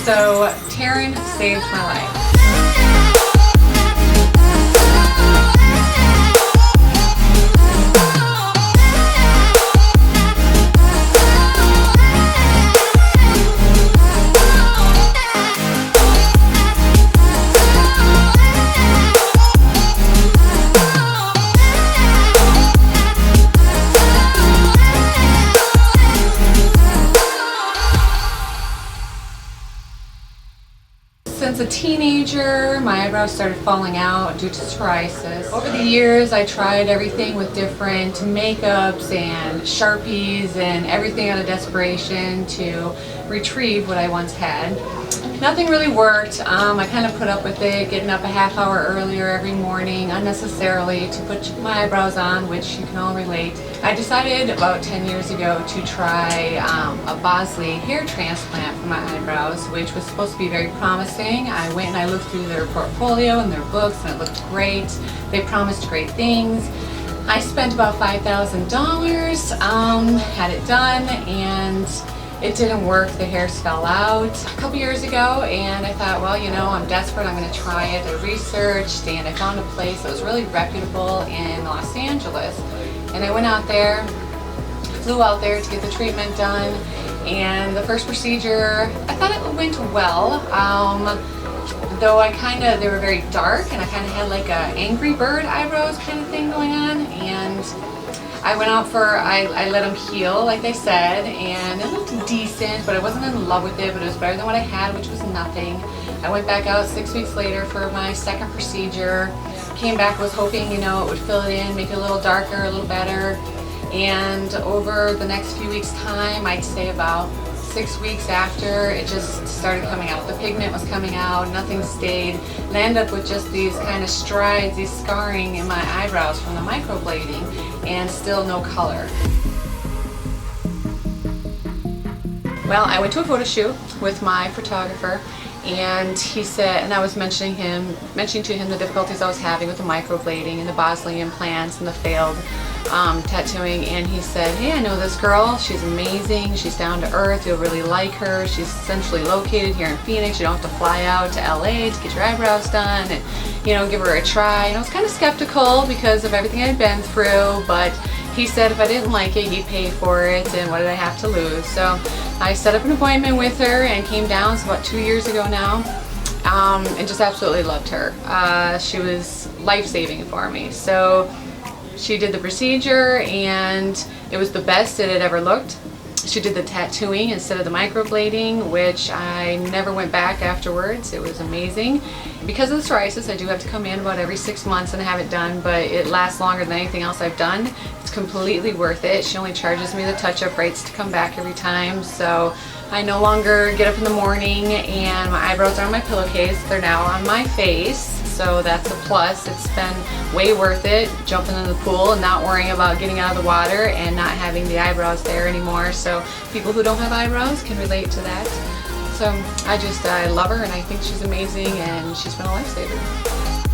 So Taryn saved my life. Since a teenager, my eyebrows started falling out due to psoriasis. Over the years, I tried everything with different makeups and Sharpies and everything out of desperation to retrieve what I once had. Nothing really worked. I kind of put up with it, getting up a half hour earlier every morning unnecessarily to put my eyebrows on, which you can all relate. I decided about 10 years ago to try a botched hair transplant for my eyebrows, which was supposed to be very promising. I went and I looked through their portfolio and their books, and it looked great. They promised great things. I spent about $5,000, had it done, and it didn't work. The hairs fell out a couple years ago, and I thought, well, you know, I'm desperate, I'm going to try it. I researched and I found a place that was really reputable in Los Angeles, and I went out there, flew out there to get the treatment done, and the first procedure, I thought it went well, though they were very dark, and I kind of had like a Angry Bird eyebrows kind of thing going on, and I went out I let them heal like they said, and it looked decent, but I wasn't in love with it, but it was better than what I had, which was nothing. I went back out 6 weeks later for my second procedure, came back, was hoping, you know, it would fill it in, make it a little darker, a little better, and over the next few weeks time, I'd say about 6 weeks after, it just started coming out. The pigment was coming out, nothing stayed, and I ended up with just these kind of strides, these scarring in my eyebrows from the microblading, and still no color. Well, I went to a photo shoot with my photographer, and he said, and I was mentioning to him the difficulties I was having with the microblading and the botched implants and the failed tattooing, and he said, hey, I know this girl, she's amazing, she's down to earth, you'll really like her, she's centrally located here in Phoenix, you don't have to fly out to LA to get your eyebrows done, and, you know, give her a try. And I was kind of skeptical because of everything I'd been through, but he said if I didn't like it, he'd pay for it, and what did I have to lose? So I set up an appointment with her and came down, it's about 2 years ago now, and just absolutely loved her. She was life-saving for me. So she did the procedure, and it was the best it had ever looked. She did the tattooing instead of the microblading, which I never went back afterwards. It was amazing. Because of the psoriasis, I do have to come in about every 6 months and have it done, but it lasts longer than anything else I've done. It's completely worth it. She only charges me the touch-up rates to come back every time, so I no longer get up in the morning and my eyebrows are on my pillowcase. They're now on my face. So that's a plus. It's been way worth it, jumping in the pool and not worrying about getting out of the water and not having the eyebrows there anymore. So people who don't have eyebrows can relate to that. So I love her, and I think she's amazing, and she's been a lifesaver.